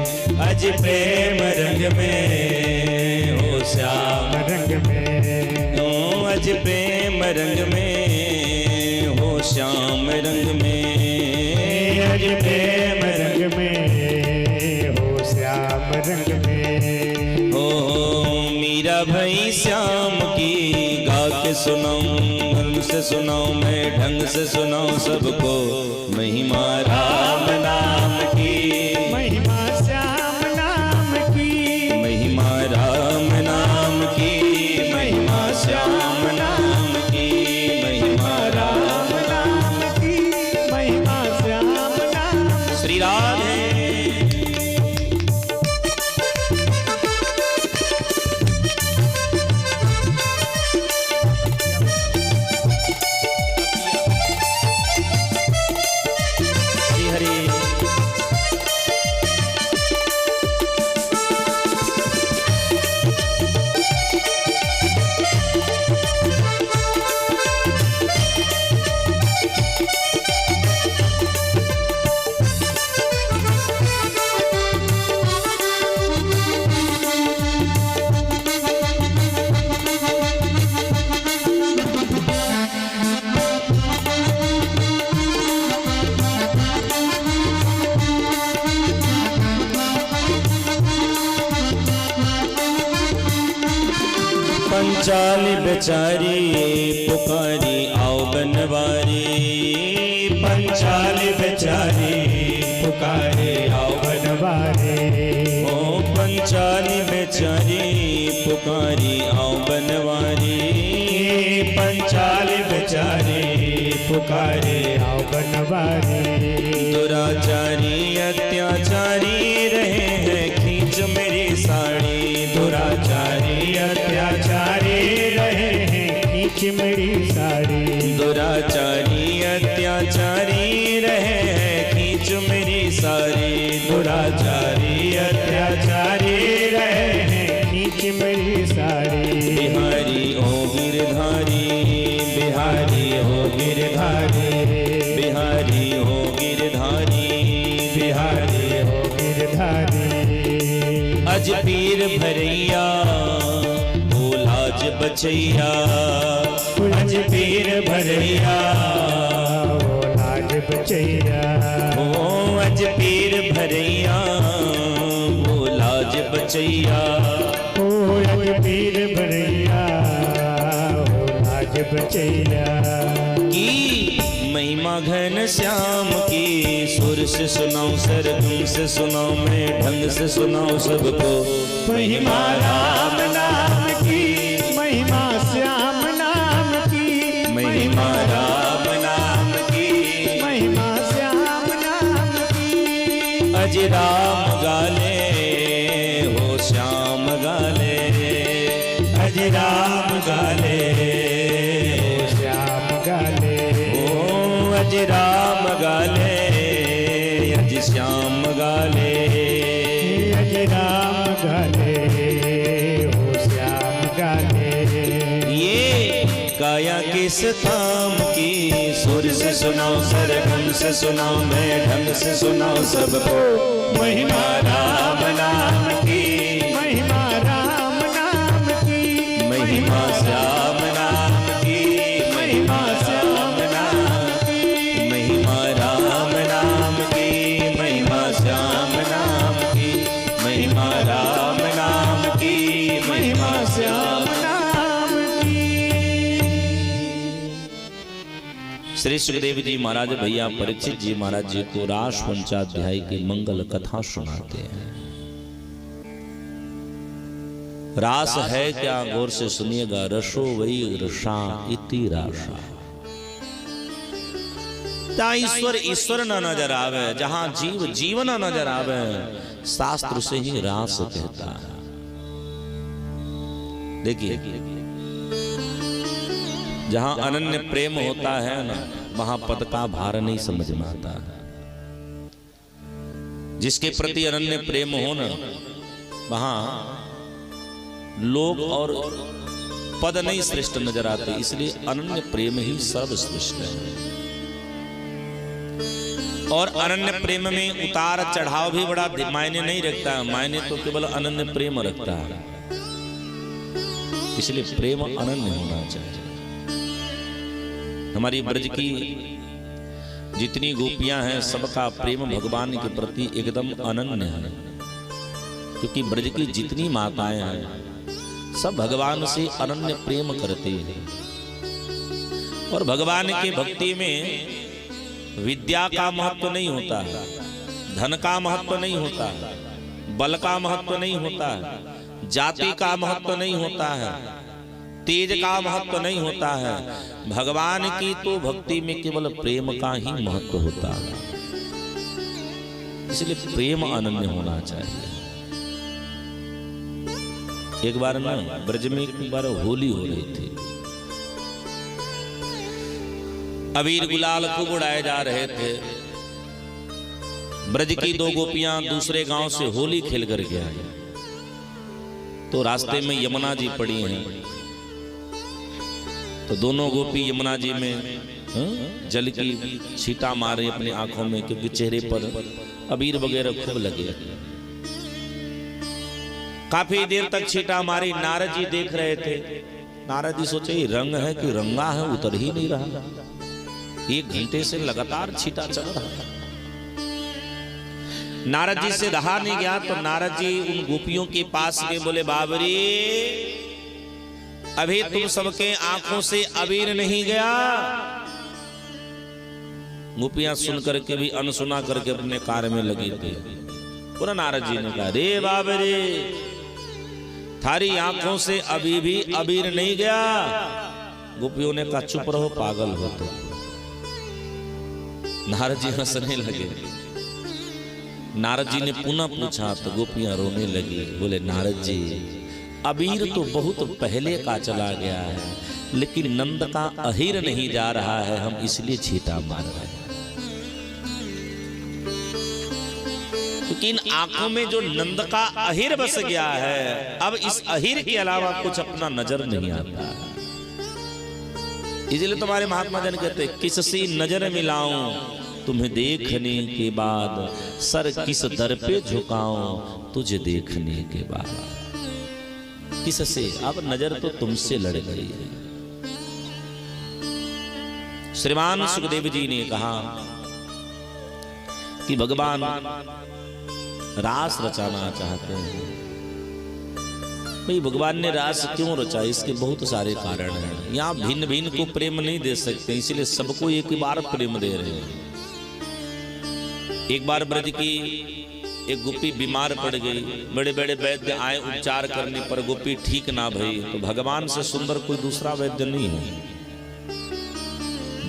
अज प्रेम रंग में हो श्याम रंग में हो, अज प्रेम रंग में हो श्याम रंग में, अज प्रेम प्रेम रंग में हो श्याम रंग में। हो मीरा भाई श्याम की गा के सुनाऊं, मन से सुनाऊं मैं ढंग से सुनाऊं सबको, महिमा राम नाम की, महिमा श्याम नाम की, महिमा राम नाम की, महिमा श्याम नाम की, महिमा राम नाम की, महिमा श्याम नाम। श्री राधे। श्री हरि। पंचाली बेचारी पुकारी आओ बनवारी, पंचाली बेचारी पुकारे आओ बनवारे। ओ पंचाली बेचारी पुकारी आओ बनवारी, पंचाली बेचारी पुकारे आओ बनवारे। दुराचारी अत्याचारी रहे हैं खींच मेरी साड़ी, दुराचारी अत्याचारी रहे हैं खींच मेरी साड़ी। दुराचारी अत्याचारी रहे हैं खींच मेरी साड़ी, दुराचारी अत्याचारी रहे हैं खींच मेरी साड़ी। बिहारी ओ गिरधारी, बिहारी हो गिरधारी, बिहारी हो गिरधारी, बिहारी हो गिरधारी। अज पीर भरैया ओ लाज बचैया, अज पीर भरैया ओ लाज बचैया। ओ अज पीर भरैया ओ लाज बचैया, ओ अज पीर भरैया ओ लाज बचैया। की महिमा घन श्याम की, सुर से सुनाऊं सरगम से सुनाऊं मैं ढंग से सुनाऊं सबको। महिमा राम नाम की, महिमा श्याम नाम की, महिमा राम नाम की, महिमा श्याम नाम की। अज राम गाले हो श्याम गाले, अज राम गाले ओ श्याम गाले। ओ अज राम गाले अज श्याम गाले, अज राम गाले ओ श्याम गाले। ये काया किस थाम की, सुर से सुनाओ सरगम से सुनाओ मैं ढंग से सुनाओ सबको। महिमा राम नाम की, महिमा राम नाम की, महिमा श्याम नाम की, महिमा श्याम नाम की, महिमा राम नाम की, महिमा श्याम नाम की, महिमा राम नाम की, महिमा श्याम। नाम की। श्री सुखदेव जी महाराज भैया परीक्षित जी महाराज जी को रास पंचाध्याय की मंगल कथा सुनाते हैं। रास है क्या, गौर से सुनिएगा। रसो वही रसा इति रासा। जहाँ ईश्वर ईश्वर न नजर आवे, जहाँ जीव जीवन न नजर आवे, शास्त्र से ही रास कहता है। देखिए, जहां अनन्य प्रेम होता है ना, वहां पद का भार नहीं समझ में आता है। जिसके प्रति अनन्य प्रेम हो ना, वहां लोग और पद नहीं श्रेष्ठ नजर आते। इसलिए अनन्य प्रेम ही सर्वश्रेष्ठ है। और अनन्य प्रेम में उतार चढ़ाव भी बड़ा मायने नहीं रखता है। मायने तो केवल अनन्य प्रेम रखता है। इसलिए प्रेम अनन्य होना चाहिए। हमारी ब्रज की जितनी गोपियां हैं, सबका प्रेम भगवान के प्रति एकदम अनन्य है। क्योंकि ब्रज की जितनी माताएं हैं, सब भगवान से अनन्य प्रेम करते हैं। और भगवान की भक्ति में विद्या का महत्व नहीं होता है, धन का महत्व नहीं होता है, बल का महत्व नहीं होता है, जाति का महत्व नहीं होता है, तेज का महत्व नहीं होता है। भगवान की तो भक्ति में केवल प्रेम का ही महत्व होता है। इसलिए प्रेम अनन्य होना चाहिए। एक बार ना ब्रज में एक बार होली हो रही थी। अबीर गुलाल खूब उड़ाए जा रहे थे। ब्रज की दो गोपियां दूसरे गांव से होली खेल कर के आई। तो रास्ते में यमुना जी पड़ी हैं। तो दोनों गोपी यमुना जी में जल की छींटा मारे अपनी आंखों में, क्योंकि चेहरे पर अबीर वगैरह खूब लगे। काफी देर तक छींटा मारी। नारद जी देख रहे थे। नारद जी सोचे ये रंग है कि रंगा है, उतर ही नहीं रहा। 1 घंटे से लगातार छींटा चल रहा है। नारद जी से रहा नहीं गया। तो नारद जी उन गोपियों के पास गए, बोले बाबरी अभी तुम सबके आंखों से अबीर नहीं गया। गोपियां सुनकर के भी अनसुना करके अपने कार्य में लगी थी। पुनः नारद जी ने कहा, रे बाबा रे, थारी आंखों से अभी भी अबीर नहीं गया। गोपियों ने कहा, चुप रहो, पागल हो तो। नारद जी हंसने लगे। नारद जी ने पुनः पूछा तो गोपियां रोने लगी। बोले, नारद जी, अबीर तो बहुत पहले का चला गया है, लेकिन नंद का अहिर नहीं जा रहा है, हम इसलिए छींटा मार रहे हैं। क्योंकि इन आंखों में जो नंद का अहिर बस गया है, अब इस अहिर के अलावा कुछ अपना नजर नहीं आता। इसलिए तुम्हारे महात्मा जन कहते, किससी नजर मिलाऊं तुम्हें देखने के बाद, सर किस दर पे झुकाऊं तुझे देखने के बाद। किससे? अब नजर तो तुमसे लड़ गई है। श्रीमान सुखदेव जी ने कहा कि भगवान रास रचाना चाहते हैं। भाई, भगवान ने रास क्यों रचा? इसके बहुत सारे कारण हैं। यहाँ भिन्न भिन्न को प्रेम नहीं दे सकते, इसलिए सबको एक बार प्रेम दे रहे हैं। एक बार ब्रज की एक गोपी बीमार पड़ गई, बड़े बड़े वैद्य आए उपचार करने पर गोपी ठीक ना भई, तो भगवान से सुंदर कोई दूसरा वैद्य नहीं है।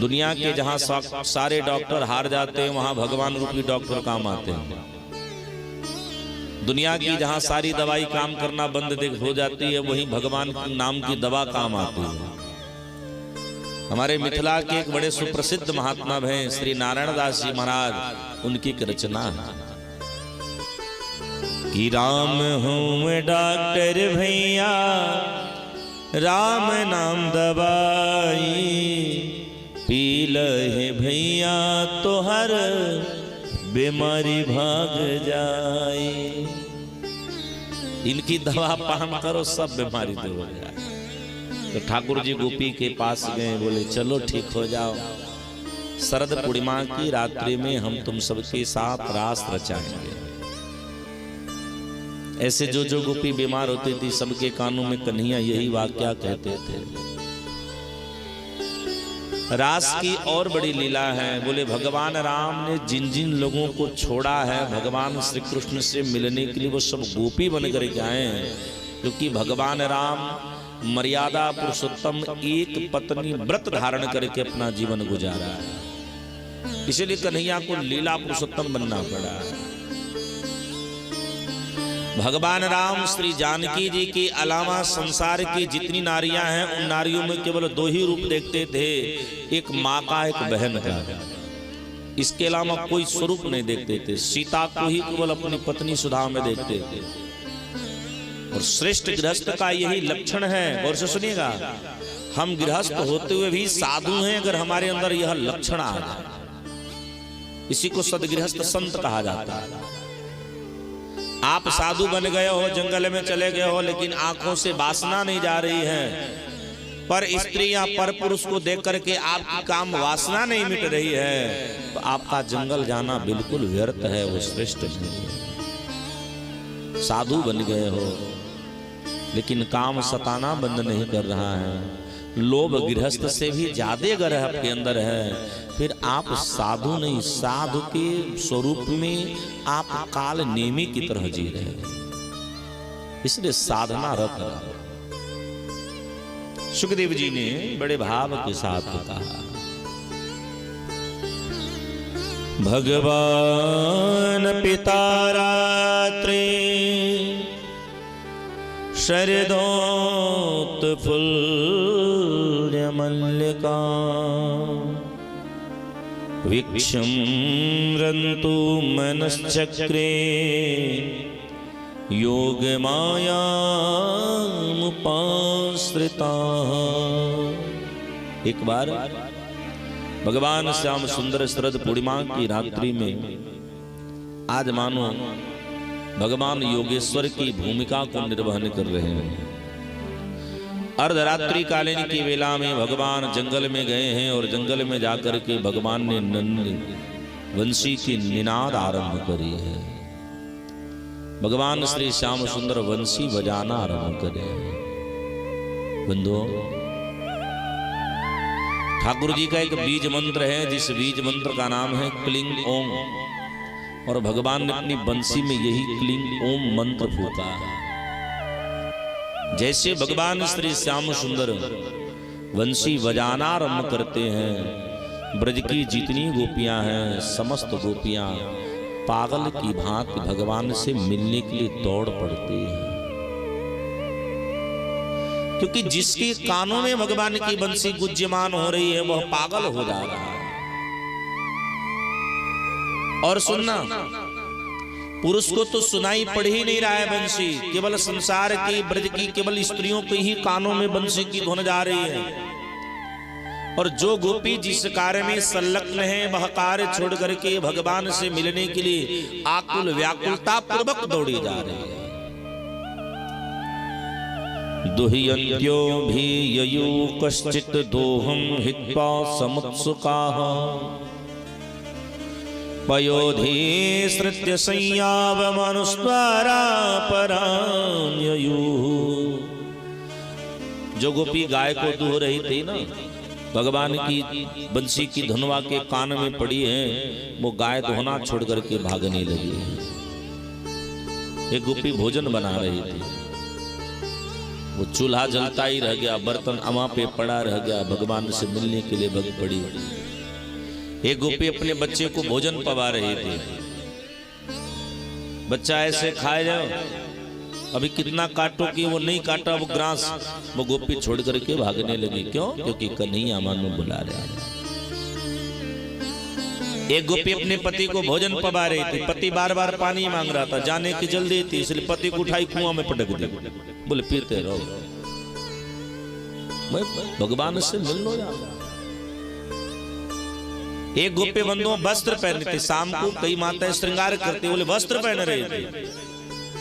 दुनिया के जहां सारे डॉक्टर हार जाते हैं, वहां भगवान रूपी डॉक्टर काम आते हैं। दुनिया की जहां सारी दवाई काम करना बंद हो जाती है, वहीं भगवान के नाम की दवा काम आती है। हमारे मिथिला के एक बड़े सुप्रसिद्ध महात्मा हैं श्री नारायण दास जी महाराज, उनकी एक रचना है कि राम हूँ डॉक्टर भैया, राम नाम दवाई, पी लहे भैया तो हर बीमारी भाग जाए। इनकी दवा पान करो, सब बीमारी दूर हो जाए। तो ठाकुर जी गोपी के पास गए, बोले, चलो ठीक हो जाओ, शरद पूर्णिमा की रात्रि में हम तुम सबके साथ रास रचाएंगे। ऐसे जो जो गोपी बीमार होती थी, सबके कानों में कन्हैया यही वाक्या कहते थे। रास की और बड़ी लीला है। बोले, भगवान राम ने जिन जिन लोगों को छोड़ा है भगवान श्री कृष्ण से मिलने के लिए, वो सब गोपी बनकर के आए हैं। क्योंकि भगवान राम मर्यादा पुरुषोत्तम एक पत्नी व्रत धारण करके अपना जीवन गुजारा है, इसलिए कन्हैया को लीला पुरुषोत्तम बनना पड़ा। भगवान राम श्री जानकी जी के अलावा संसार की जितनी नारियां हैं, उन नारियों में केवल दो ही रूप देखते थे, एक माँ का, एक बहन का। इसके अलावा कोई स्वरूप नहीं देखते थे। सीता को ही केवल अपनी पत्नी सुधा में देखते थे। और श्रेष्ठ गृहस्थ का यही लक्षण है। और से सुनिएगा, हम गृहस्थ होते हुए भी साधु हैं अगर हमारे अंदर यह लक्षण आ जाए। इसी को सदगृहस्थ संत कहा जाता है। आप साधु बन गए हो, जंगल में चले गए हो, लेकिन आंखों से वासना नहीं जा रही है, पर स्त्री या पर पुरुष को देख करके आपकी काम वासना नहीं मिट रही है, तो आपका जंगल जाना बिल्कुल व्यर्थ है, वो श्रेष्ठ नहीं है। साधु बन गए हो लेकिन काम सताना बंद नहीं कर रहा है, लोभ गृहस्थ से भी ज्यादा अगर आपके अंदर है, फिर आप साधु नहीं, साधु के स्वरूप में आप काल नेमी की तरह जी रहे हैं। इसलिए साधना रत रहो। सुखदेव जी ने बड़े भाव के साथ कहा, भगवान पिता रात्रि शरदोत फुल्य मल्लिका, विक्षुम्रन्तु मनश्चक्रे योग माया मुपाश्रिता। एक बार भगवान श्याम सुंदर शरद पूर्णिमा की रात्रि में आज मानो भगवान योगेश्वर की भूमिका को निर्वहन कर रहे हैं। अर्धरात्रि कालीन की वेला में भगवान जंगल में गए हैं और जंगल में जाकर के भगवान ने नंद वंशी की निनाद आरंभ करी है। भगवान श्री श्याम सुंदर वंशी बजाना आरंभ करे। बंधुओं, ठाकुर जी का एक बीज मंत्र है, जिस बीज मंत्र का नाम है क्लिंग ओम, और भगवान ने अपनी बंसी में यही क्लिंग ओम मंत्र फूका है। जैसे भगवान श्री श्याम सुंदर बंसी बजाना आरंभ करते हैं, ब्रज की जितनी गोपियां हैं समस्त गोपियां पागल की भांति भगवान से मिलने के लिए दौड़ पड़ती हैं, क्योंकि जिसके कानों में भगवान की बंसी गुंजयमान हो रही है वह पागल हो जा रहा है। और सुनना, पुरुष को तो सुनाई पड़ ही नहीं रहा है बंसी, केवल संसार की ब्रज की केवल स्त्रियों के ही कानों में बंसी की धुन जा रही है। और जो गोपी जिस कार्य में संलग्न है वह कार्य छोड़ करके भगवान से मिलने के लिए आकुल व्याकुलता पूर्वक दौड़ी जा रही है। दुह्यन्त्यो भी ययु कश्चित दोहम हित्वा समुत्सुकाः पयोधि श्रुत्य संयावमनुस्वारा परान्ययु। जो गोपी गाय को दूह रही थी ना, भगवान की बंसी की धुनवा के कान में पड़ी है, वो गाय दोहना छोड़ करके भागने लगी है। एक गोपी भोजन बना रही थी, वो चूल्हा जलता ही रह गया, बर्तन अमा पे पड़ा रह गया, भगवान से मिलने के लिए भग पड़ी। एक गोपी अपने बच्चे को भोजन पवा रही थी, बच्चा ऐसे खाए जाओ, अभी कितना काटो कि वो नहीं काटा वो ग्रास, वो गोपी छोड़ करके भागने लगी। क्यों? क्योंकि कन्हैया मानो बुला रहा है। एक गोपी अपने पति को भोजन पवा रही थी, पति बार बार पानी मांग रहा था, जाने की जल्दी थी, इसलिए पति को उठाई कुआं में पटक दी, बोले पीते रहो, मैं भगवान से मिल लो यार। एक गोपी बंधुओं वस्त्र पहने थे, शाम को कई माताएं श्रृंगार करती, बोले वस्त्र पहन रही थी,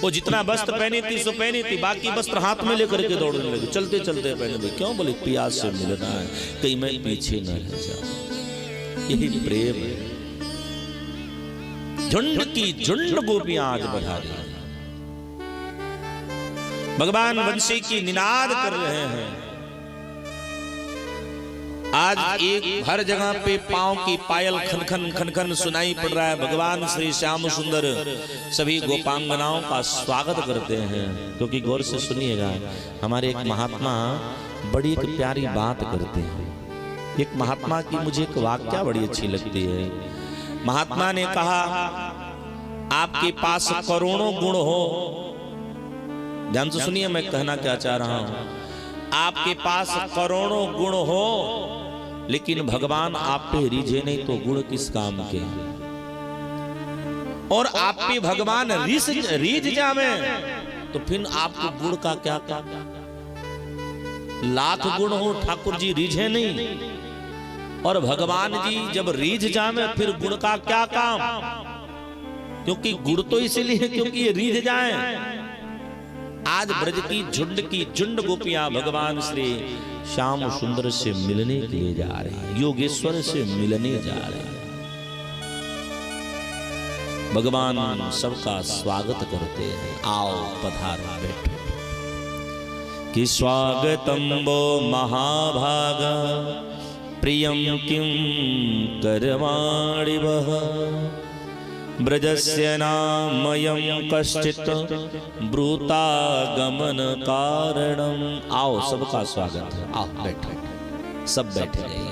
वो जितना वस्त्र पहनी थी सो पहनी थी, बाकी वस्त्र हाथ में लेकर के दौड़ने लगी, चलते चलते पहने थे। क्यों? बोले प्यास से मिलना है, कहीं मैं पीछे न रह जाऊं। यही प्रेम है। झुंड की झुंड गोपियां आज बढ़ा रही हैं, भगवान बंसी की निनाद कर रहे हैं। आज एक हर जगह पे पांव की पायल खन खन खन खन सुनाई पड़ रहा है। भगवान श्री श्याम सुंदर सभी गोपांगनाओं का स्वागत करते हैं, क्योंकि गौर से सुनिएगा, हमारे एक महात्मा बड़ी एक प्यारी बात करते हैं। एक महात्मा की मुझे एक वाक्या बड़ी अच्छी लगती है। महात्मा ने कहा, आपके पास करोड़ों गुण हो, ध्यान से सुनिए मैं कहना क्या चाह रहा हूं, आपके पास करोड़ों गुण हो लेकिन भगवान आप पे रीझे नहीं तो गुण किस काम के। और आप पे भगवान रीझ जावे तो फिर आपको गुण का क्या क्या। लाख गुण हो ठाकुर जी रीझे नहीं, और भगवान जी जब रीझ जावे फिर गुण का क्या काम, क्योंकि गुण तो इसलिए क्योंकि ये रीझ जाए। आज ब्रज की झुंड गोपियां भगवान श्री श्याम सुंदर से मिलने के लिए जा रहे हैं, योगेश्वर से मिलने जा रहे हैं। भगवान सबका स्वागत करते हैं, आओ पधारो बैठो। कि स्वागतम वो महाभागा प्रियम किम करवाणि वह ब्रजस्य नामयं कश्चित् ब्रूतागमन कारणम। आओ सबका स्वागत है, आओ बैठो। सब बैठ गए,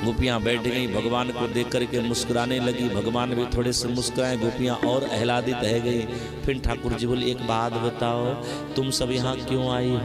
गोपियां बैठ गई, भगवान को देख करके मुस्कुराने लगी, भगवान भी थोड़े से मुस्कुराए, गोपियां और आह्लादित रह गई। फिर ठाकुर जी बोले, एक बात बताओ, तुम सब यहाँ क्यों आई हो?